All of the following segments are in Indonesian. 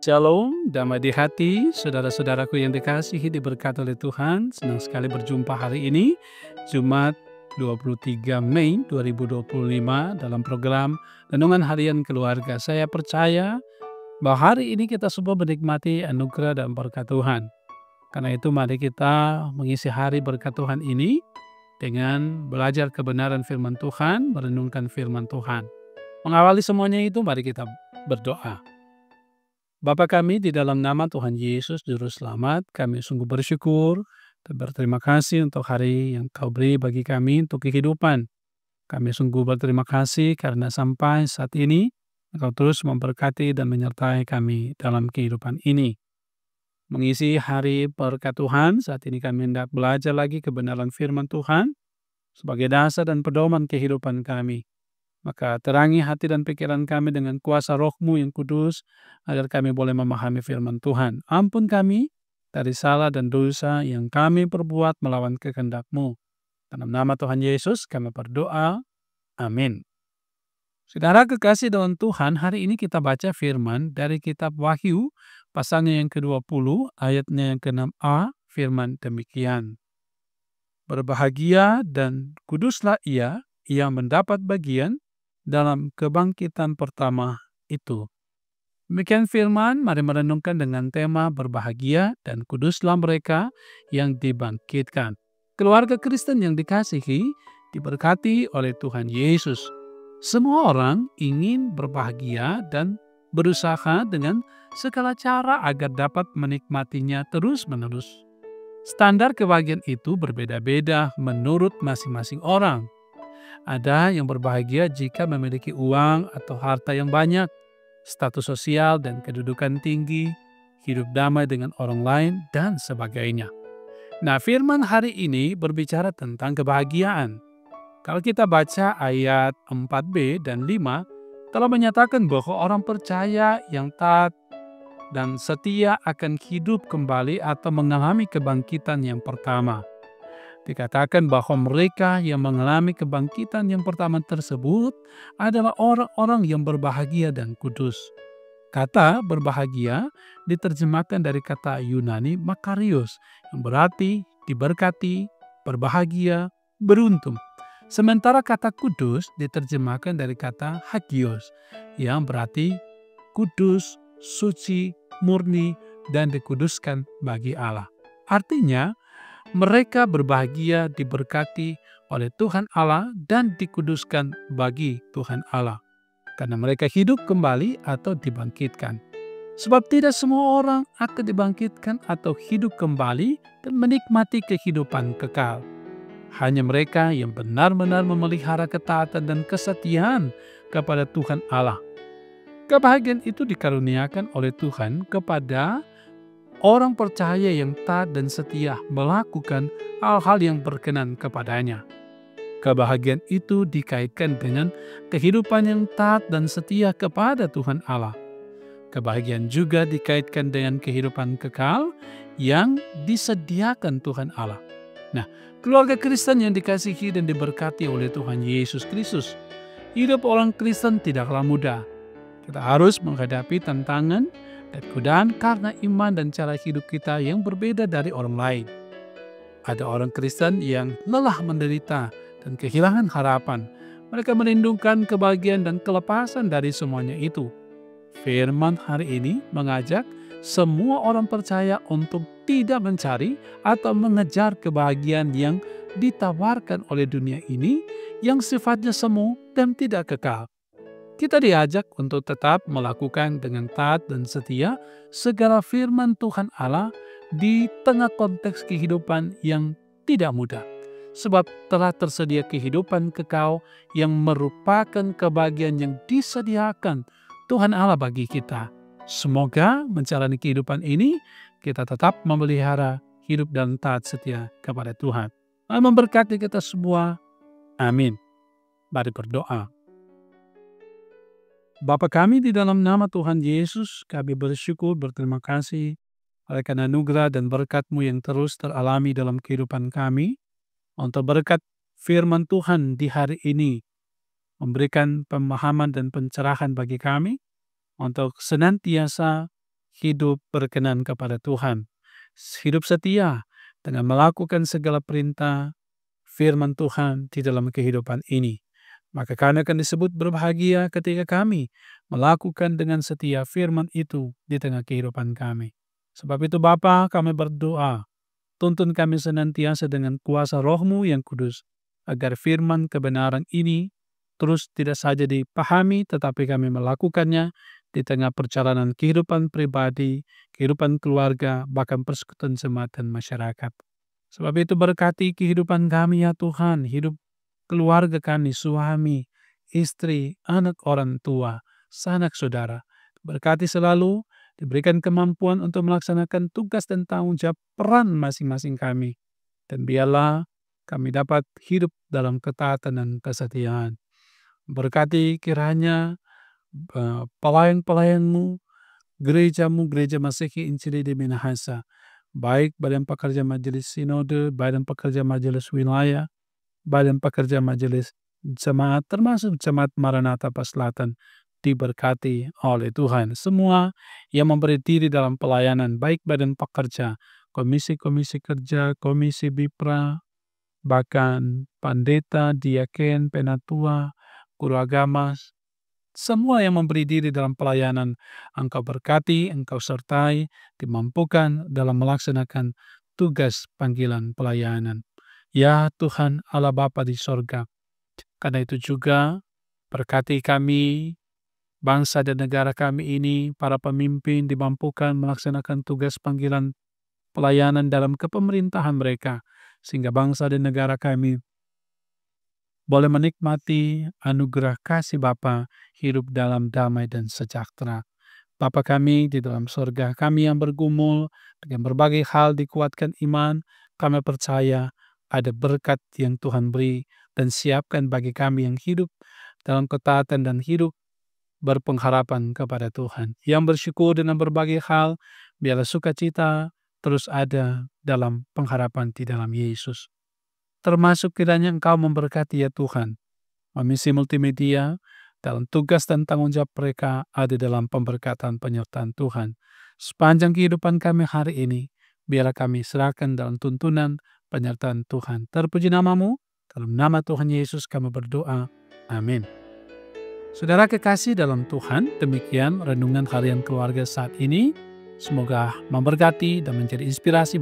Shalom, damai di hati, saudara-saudaraku yang dikasihi diberkati oleh Tuhan. Senang sekali berjumpa hari ini, Jumat 23 Mei 2025 dalam program Renungan Harian Keluarga. Saya percaya bahwa hari ini kita semua menikmati anugerah dan berkat Tuhan. Karena itu mari kita mengisi hari berkat Tuhan ini dengan belajar kebenaran firman Tuhan, merenungkan firman Tuhan. Mengawali semuanya itu mari kita berdoa. Bapa kami di dalam nama Tuhan Yesus Juru Selamat, kami sungguh bersyukur dan berterima kasih untuk hari yang Kau beri bagi kami untuk kehidupan. Kami sungguh berterima kasih karena sampai saat ini Engkau terus memberkati dan menyertai kami dalam kehidupan ini. Mengisi hari berkat Tuhan, saat ini kami hendak belajar lagi kebenaran firman Tuhan sebagai dasar dan pedoman kehidupan kami. Maka terangi hati dan pikiran kami dengan kuasa Roh-Mu yang kudus, agar kami boleh memahami firman Tuhan. Ampun kami dari salah dan dosa yang kami perbuat melawan kehendak-Mu. Dalam nama Tuhan Yesus kami berdoa. Amin. Saudara kekasih dalam Tuhan, hari ini kita baca firman dari kitab Wahyu, pasalnya yang ke-20, ayatnya yang ke-6a, firman demikian. Berbahagia dan kuduslah ia yang mendapat bagian dalam kebangkitan pertama itu. Demikian firman, mari merenungkan dengan tema berbahagia dan kuduslah mereka yang dibangkitkan. Keluarga Kristen yang dikasihi, diberkati oleh Tuhan Yesus. Semua orang ingin berbahagia dan berusaha dengan segala cara agar dapat menikmatinya terus-menerus. Standar kebahagiaan itu berbeda-beda menurut masing-masing orang. Ada yang berbahagia jika memiliki uang atau harta yang banyak, status sosial dan kedudukan tinggi, hidup damai dengan orang lain, dan sebagainya. Nah, firman hari ini berbicara tentang kebahagiaan. Kalau kita baca ayat 4b dan 5, telah menyatakan bahwa orang percaya yang taat dan setia akan hidup kembali atau mengalami kebangkitan yang pertama. Dikatakan bahwa mereka yang mengalami kebangkitan yang pertama tersebut adalah orang-orang yang berbahagia dan kudus. Kata berbahagia diterjemahkan dari kata Yunani makarios, yang berarti diberkati, berbahagia, beruntung. Sementara kata kudus diterjemahkan dari kata hagios, yang berarti kudus, suci, murni, dan dikuduskan bagi Allah. Artinya, mereka berbahagia diberkati oleh Tuhan Allah dan dikuduskan bagi Tuhan Allah. Karena mereka hidup kembali atau dibangkitkan. Sebab tidak semua orang akan dibangkitkan atau hidup kembali dan menikmati kehidupan kekal. Hanya mereka yang benar-benar memelihara ketaatan dan kesetiaan kepada Tuhan Allah. Kebahagiaan itu dikaruniakan oleh Tuhan kepada orang percaya yang taat dan setia melakukan hal-hal yang berkenan kepadanya. Kebahagiaan itu dikaitkan dengan kehidupan yang taat dan setia kepada Tuhan Allah. Kebahagiaan juga dikaitkan dengan kehidupan kekal yang disediakan Tuhan Allah. Nah, keluarga Kristen yang dikasihi dan diberkati oleh Tuhan Yesus Kristus, hidup orang Kristen tidaklah mudah. Kita harus menghadapi tantangan dan godaan karena iman dan cara hidup kita yang berbeda dari orang lain. Ada orang Kristen yang lelah menderita dan kehilangan harapan. Mereka merindukan kebahagiaan dan kelepasan dari semuanya itu. Firman hari ini mengajak semua orang percaya untuk tidak mencari atau mengejar kebahagiaan yang ditawarkan oleh dunia ini yang sifatnya semu dan tidak kekal. Kita diajak untuk tetap melakukan dengan taat dan setia segala firman Tuhan Allah di tengah konteks kehidupan yang tidak mudah. Sebab telah tersedia kehidupan kekal yang merupakan kebahagiaan yang disediakan Tuhan Allah bagi kita. Semoga menjalani kehidupan ini kita tetap memelihara hidup dan taat setia kepada Tuhan. Allah memberkati kita semua. Amin. Mari berdoa. Bapa kami di dalam nama Tuhan Yesus, kami bersyukur, berterima kasih oleh karena anugerah dan berkat-Mu yang terus teralami dalam kehidupan kami. Untuk berkat firman Tuhan di hari ini, memberikan pemahaman dan pencerahan bagi kami, untuk senantiasa hidup berkenan kepada Tuhan. Hidup setia dengan melakukan segala perintah firman Tuhan di dalam kehidupan ini. Maka kami akan disebut berbahagia ketika kami melakukan dengan setia firman itu di tengah kehidupan kami. Sebab itu Bapa, kami berdoa, tuntun kami senantiasa dengan kuasa Roh-Mu yang kudus, agar firman kebenaran ini terus tidak saja dipahami, tetapi kami melakukannya di tengah perjalanan kehidupan pribadi, kehidupan keluarga, bahkan persekutuan jemaat dan masyarakat. Sebab itu berkati kehidupan kami ya Tuhan, hidup keluarga kami, suami, istri, anak orang tua, sanak saudara. Berkati selalu, diberikan kemampuan untuk melaksanakan tugas dan tanggung jawab peran masing-masing kami. Dan biarlah kami dapat hidup dalam ketaatan dan kesetiaan. Berkati kiranya pelayan-pelayan-Mu, gereja-Mu, Gereja Masihi Injili di Minahasa, baik Badan Pekerja Majelis Sinode, Badan Pekerja Majelis Wilayah, Badan Pekerja Majelis Jemaat, termasuk Jemaat Maranatha Selatan, diberkati oleh Tuhan. Semua yang memberi diri dalam pelayanan, baik Badan Pekerja, Komisi-komisi Kerja, Komisi Bipra, bahkan pendeta, diaken, penatua, guru agama, semua yang memberi diri dalam pelayanan, Engkau berkati, Engkau sertai, dimampukan dalam melaksanakan tugas panggilan pelayanan. Ya Tuhan Allah Bapa di sorga, karena itu juga berkati kami, bangsa dan negara kami ini, para pemimpin dimampukan melaksanakan tugas panggilan pelayanan dalam kepemerintahan mereka, sehingga bangsa dan negara kami boleh menikmati anugerah kasih Bapa, hidup dalam damai dan sejahtera. Bapa kami di dalam surga, kami yang bergumul dengan berbagai hal dikuatkan iman, kami percaya ada berkat yang Tuhan beri dan siapkan bagi kami yang hidup dalam ketaatan dan hidup berpengharapan kepada Tuhan. Yang bersyukur dengan berbagai hal, biarlah sukacita terus ada dalam pengharapan di dalam Yesus. Termasuk kiranya Engkau memberkati ya Tuhan, Misi Multimedia dalam tugas dan tanggung jawab mereka ada dalam pemberkatan penyertaan Tuhan. Sepanjang kehidupan kami hari ini, biarlah kami serahkan dalam tuntunan penyertaan Tuhan. Terpuji nama-Mu, dalam nama Tuhan Yesus kami berdoa. Amin. Saudara kekasih dalam Tuhan, demikian renungan harian keluarga saat ini. Semoga memberkati dan menjadi inspirasi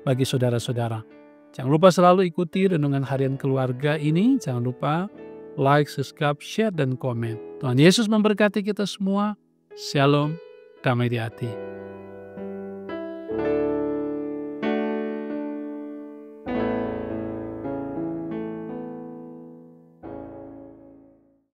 bagi saudara-saudara. Jangan lupa selalu ikuti renungan harian keluarga ini. Jangan lupa like, subscribe, share, dan komen. Tuhan Yesus memberkati kita semua. Shalom, damai di hati.